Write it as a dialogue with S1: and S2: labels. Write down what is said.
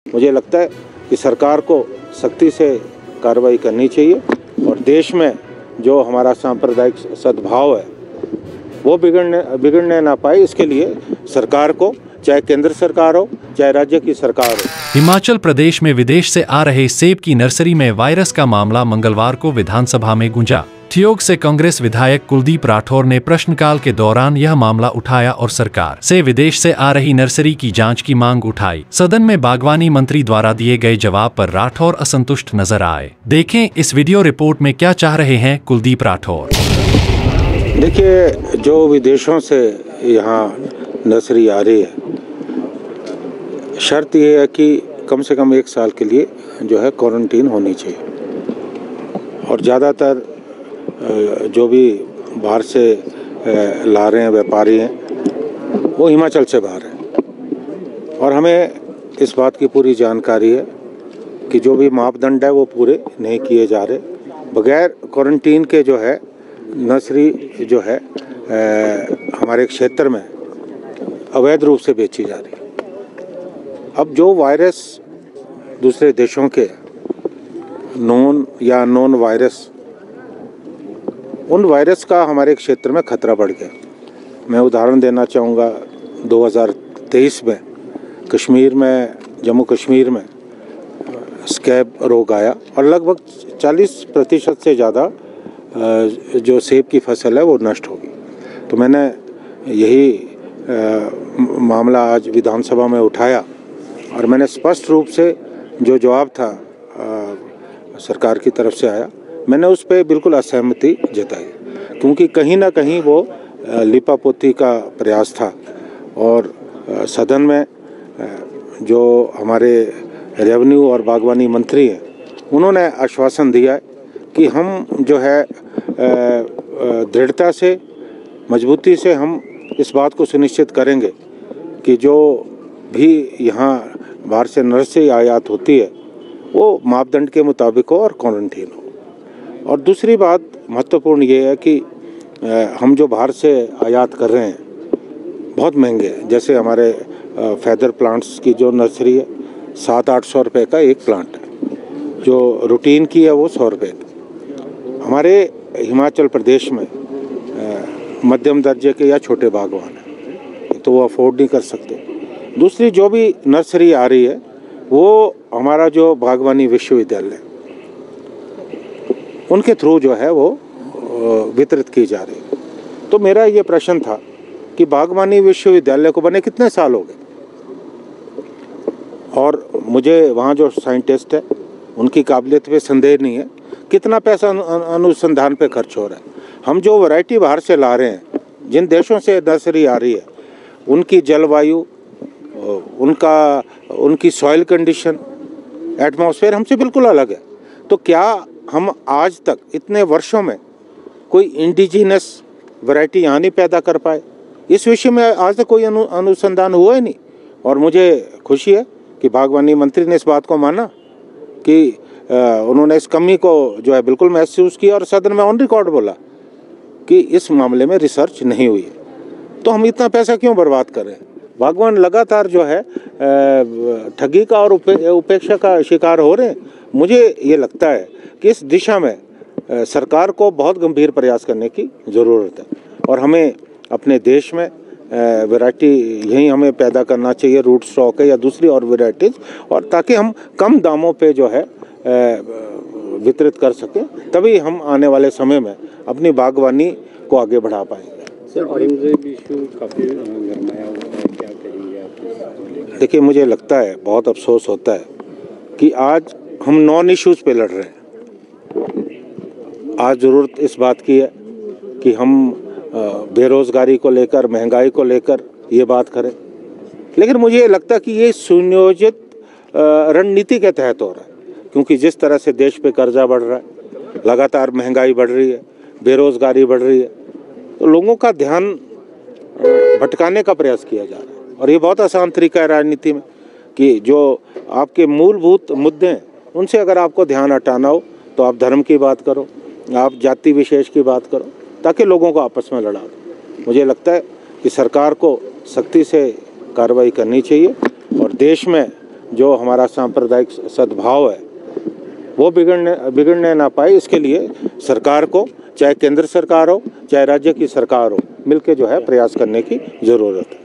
S1: मुझे लगता है कि सरकार को सख्ती से कार्रवाई करनी चाहिए और देश में जो हमारा सांप्रदायिक सद्भाव है वो बिगड़ने ना पाए, इसके लिए सरकार को, चाहे केंद्र सरकार हो चाहे राज्य की सरकार हो।
S2: हिमाचल प्रदेश में विदेश से आ रहे सेब की नर्सरी में वायरस का मामला मंगलवार को विधानसभा में गूंजा। ठियोग से कांग्रेस विधायक कुलदीप राठौर ने प्रश्नकाल के दौरान यह मामला उठाया और सरकार से विदेश से आ रही नर्सरी की जांच की मांग उठाई। सदन में बागवानी मंत्री द्वारा दिए गए जवाब पर राठौर असंतुष्ट नजर आए। देखें इस वीडियो रिपोर्ट में क्या चाह रहे हैं कुलदीप राठौर।
S1: देखिए, जो विदेशों से यहाँ नर्सरी आ रही है, शर्त ये है कि कम से कम 1 साल के लिए जो है क्वारंटीन होनी चाहिए और ज़्यादातर जो भी बाहर से ला रहे हैं व्यापारी हैं वो हिमाचल से बाहर हैं और हमें इस बात की पूरी जानकारी है कि जो भी मापदंड है वो पूरे नहीं किए जा रहे। बगैर क्वारंटीन के जो है नर्सरी जो है हमारे क्षेत्र में अवैध रूप से बेची जा रही है। अब जो वायरस दूसरे देशों के नोन या अननोन वायरस, उन वायरस का हमारे क्षेत्र में खतरा बढ़ गया। मैं उदाहरण देना चाहूँगा, 2023 में कश्मीर में, जम्मू कश्मीर में स्कैब रोग आया और लगभग 40% से ज़्यादा जो सेब की फसल है वो नष्ट हो गई। तो मैंने यही मामला आज विधानसभा में उठाया और मैंने स्पष्ट रूप से जो जवाब था सरकार की तरफ से आया, मैंने उस पर बिल्कुल असहमति जताई, क्योंकि कहीं ना कहीं वो लिपापोती का प्रयास था। और सदन में जो हमारे रेवेन्यू और बागवानी मंत्री हैं, उन्होंने आश्वासन दिया है कि हम जो है दृढ़ता से, मजबूती से हम इस बात को सुनिश्चित करेंगे कि जो भी यहाँ बाहर से नर्सरी आयात होती है वो मापदंड के मुताबिक हो और क्वारंटीन हो। और दूसरी बात महत्वपूर्ण ये है कि हम जो बाहर से आयात कर रहे हैं बहुत महंगे हैं। जैसे हमारे फेदर प्लांट्स की जो नर्सरी है 700-800 रुपये का एक प्लांट है, जो रूटीन की है वो 100 रुपये। हमारे हिमाचल प्रदेश में मध्यम दर्जे के या छोटे बागवान हैं तो वो अफोर्ड नहीं कर सकते। दूसरी जो भी नर्सरी आ रही है वो हमारा जो बागवानी विश्वविद्यालय उनके थ्रू जो है वो वितरित की जा रही है। तो मेरा ये प्रश्न था कि बागवानी विश्वविद्यालय को बने कितने साल हो गए और मुझे वहाँ जो साइंटिस्ट है उनकी काबिलियत पे संदेह नहीं है, कितना पैसा अनुसंधान पे खर्च हो रहा है। हम जो वैरायटी बाहर से ला रहे हैं, जिन देशों से नर्सरी आ रही है, उनकी जलवायु, उनकी सॉइल कंडीशन, एटमॉस्फेयर हमसे बिल्कुल अलग है। तो क्या हम आज तक इतने वर्षों में कोई इंडिजिनस वैरायटी यहाँ नहीं पैदा कर पाए? इस विषय में आज तक कोई अनुसंधान हुआ ही नहीं। और मुझे खुशी है कि बागवानी मंत्री ने इस बात को माना कि उन्होंने इस कमी को जो है बिल्कुल महसूस किया और सदन में ऑन रिकॉर्ड बोला कि इस मामले में रिसर्च नहीं हुई है। तो हम इतना पैसा क्यों बर्बाद कर रहे हैं? बागवान लगातार जो है ठगी का और उपेक्षा का शिकार हो रहे हैं। मुझे ये लगता है कि इस दिशा में सरकार को बहुत गंभीर प्रयास करने की ज़रूरत है और हमें अपने देश में वैरायटी यही हमें पैदा करना चाहिए, रूट स्टॉक है या दूसरी और वैरायटीज़, और ताकि हम कम दामों पे जो है वितरित कर सकें, तभी हम आने वाले समय में अपनी बागवानी को आगे बढ़ा पाएंगे।
S3: सर, औरंगजेब इशू काफ़ी गरमाया हुआ है, क्या करेंगे आप?
S1: देखिए, मुझे लगता है, बहुत अफसोस होता है कि आज हम नॉन इश्यूज़ पे लड़ रहे हैं। आज ज़रूरत इस बात की है कि हम बेरोज़गारी को लेकर, महंगाई को लेकर ये बात करें, लेकिन मुझे ये लगता है कि ये सुनियोजित रणनीति के तहत हो रहा है, क्योंकि जिस तरह से देश पे कर्जा बढ़ रहा है, लगातार महंगाई बढ़ रही है, बेरोज़गारी बढ़ रही है, तो लोगों का ध्यान भटकाने का प्रयास किया जा रहा है। और ये बहुत आसान तरीका है राजनीति में कि जो आपके मूलभूत मुद्दे हैं उनसे अगर आपको ध्यान हटाना हो तो आप धर्म की बात करो, आप जाति विशेष की बात करो, ताकि लोगों को आपस में लड़ा दो। मुझे लगता है कि सरकार को सख्ती से कार्रवाई करनी चाहिए और देश में जो हमारा सांप्रदायिक सद्भाव है वो बिगड़ने ना पाए, इसके लिए सरकार को, चाहे केंद्र सरकार हो चाहे राज्य की सरकार हो, मिलके जो है प्रयास करने की ज़रूरत है।